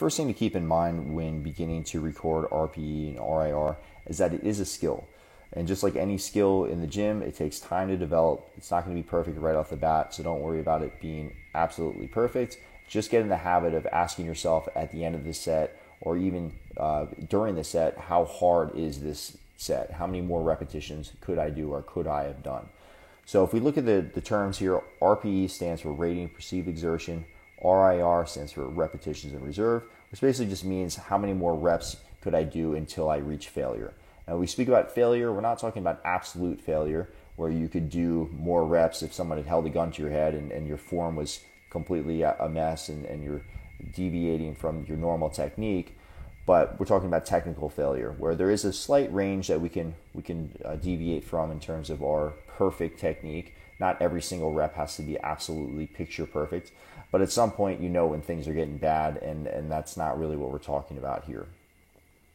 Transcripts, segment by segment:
first thing to keep in mind when beginning to record RPE and RIR is that it is a skill. And just like any skill in the gym, it takes time to develop. It's not going to be perfect right off the bat, so don't worry about it being absolutely perfect. Just get in the habit of asking yourself at the end of the set, or even during the set, how hard is this set? How many more repetitions could I do or could I have done? So if we look at the terms here, RPE stands for rating perceived exertion, RIR stands for repetitions in reserve, which basically just means how many more reps could I do until I reach failure. Now, we speak about failure, we're not talking about absolute failure, where you could do more reps if someone had held a gun to your head and your form was completely a mess and you're deviating from your normal technique. But we're talking about technical failure, where there is a slight range that we can deviate from in terms of our perfect technique. Not every single rep has to be absolutely picture perfect, but at some point you know when things are getting bad, and that's not really what we're talking about here.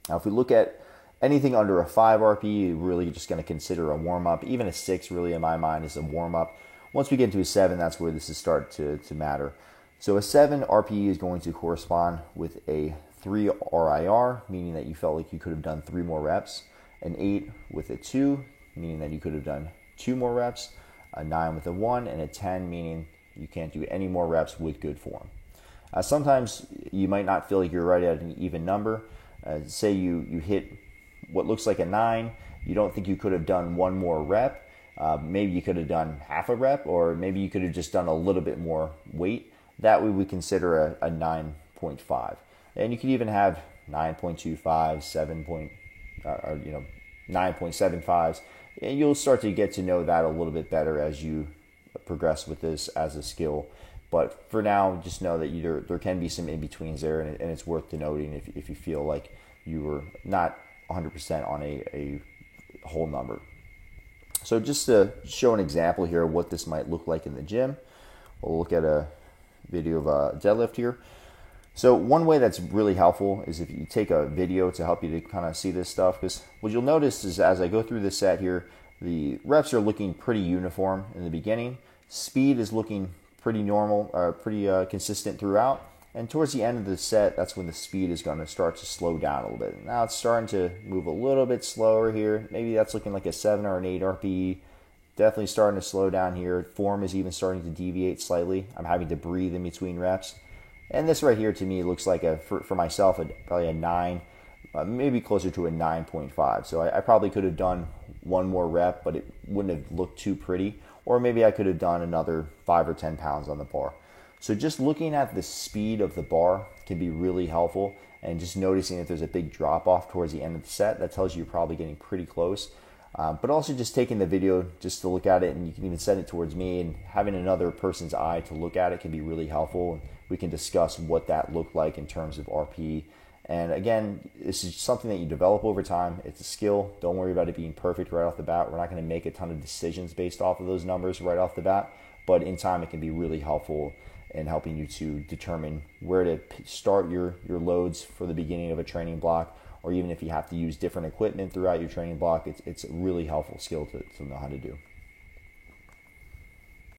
Now, if we look at anything under a 5 RPE, you're really just going to consider a warm-up. Even a 6 really in my mind is a warm-up. Once we get into a 7, that's where this is start to matter. So a 7 RPE is going to correspond with a 3 RIR, meaning that you felt like you could have done 3 more reps. An 8 with a 2, meaning that you could have done 2 more reps. A 9 with a 1, and a 10, meaning you can't do any more reps with good form. Sometimes you might not feel like you're right at an even number. Say you hit what looks like a 9, you don't think you could have done 1 more rep. Maybe you could have done half a rep, or maybe you could have just done a little bit more weight. That way we consider a 9.5. And you could even have 9.25, 9.75s. And you'll start to get to know that a little bit better as you progress with this as a skill. But for now, just know that there can be some in-betweens there, and it's worth denoting if you feel like you were not 100% on a whole number. So just to show an example here of what this might look like in the gym, we'll look at a video of a deadlift here. So one way that's really helpful is if you take a video to help you to kind of see this stuff, because what you'll notice is as I go through this set here, the reps are looking pretty uniform in the beginning. Speed is looking pretty normal, pretty consistent throughout. And towards the end of the set, that's when the speed is going to start to slow down a little bit. Now it's starting to move a little bit slower here. Maybe that's looking like a 7 or an 8 RPE. Definitely starting to slow down here. Form is even starting to deviate slightly. I'm having to breathe in between reps. And this right here to me looks like, for myself, probably a 9, maybe closer to a 9.5. So I probably could have done 1 more rep, but it wouldn't have looked too pretty. Or maybe I could have done another 5 or 10 pounds on the bar. So just looking at the speed of the bar can be really helpful, and just noticing if there's a big drop off towards the end of the set, that tells you you're probably getting pretty close. But also just taking the video just to look at it, and you can even send it towards me, and having another person's eye to look at it can be really helpful. We can discuss what that looked like in terms of RPE. And again, this is something that you develop over time. It's a skill. Don't worry about it being perfect right off the bat. We're not going to make a ton of decisions based off of those numbers right off the bat, but in time it can be really helpful in helping you to determine where to start your loads for the beginning of a training block, or even if you have to use different equipment throughout your training block, it's a really helpful skill to know how to do.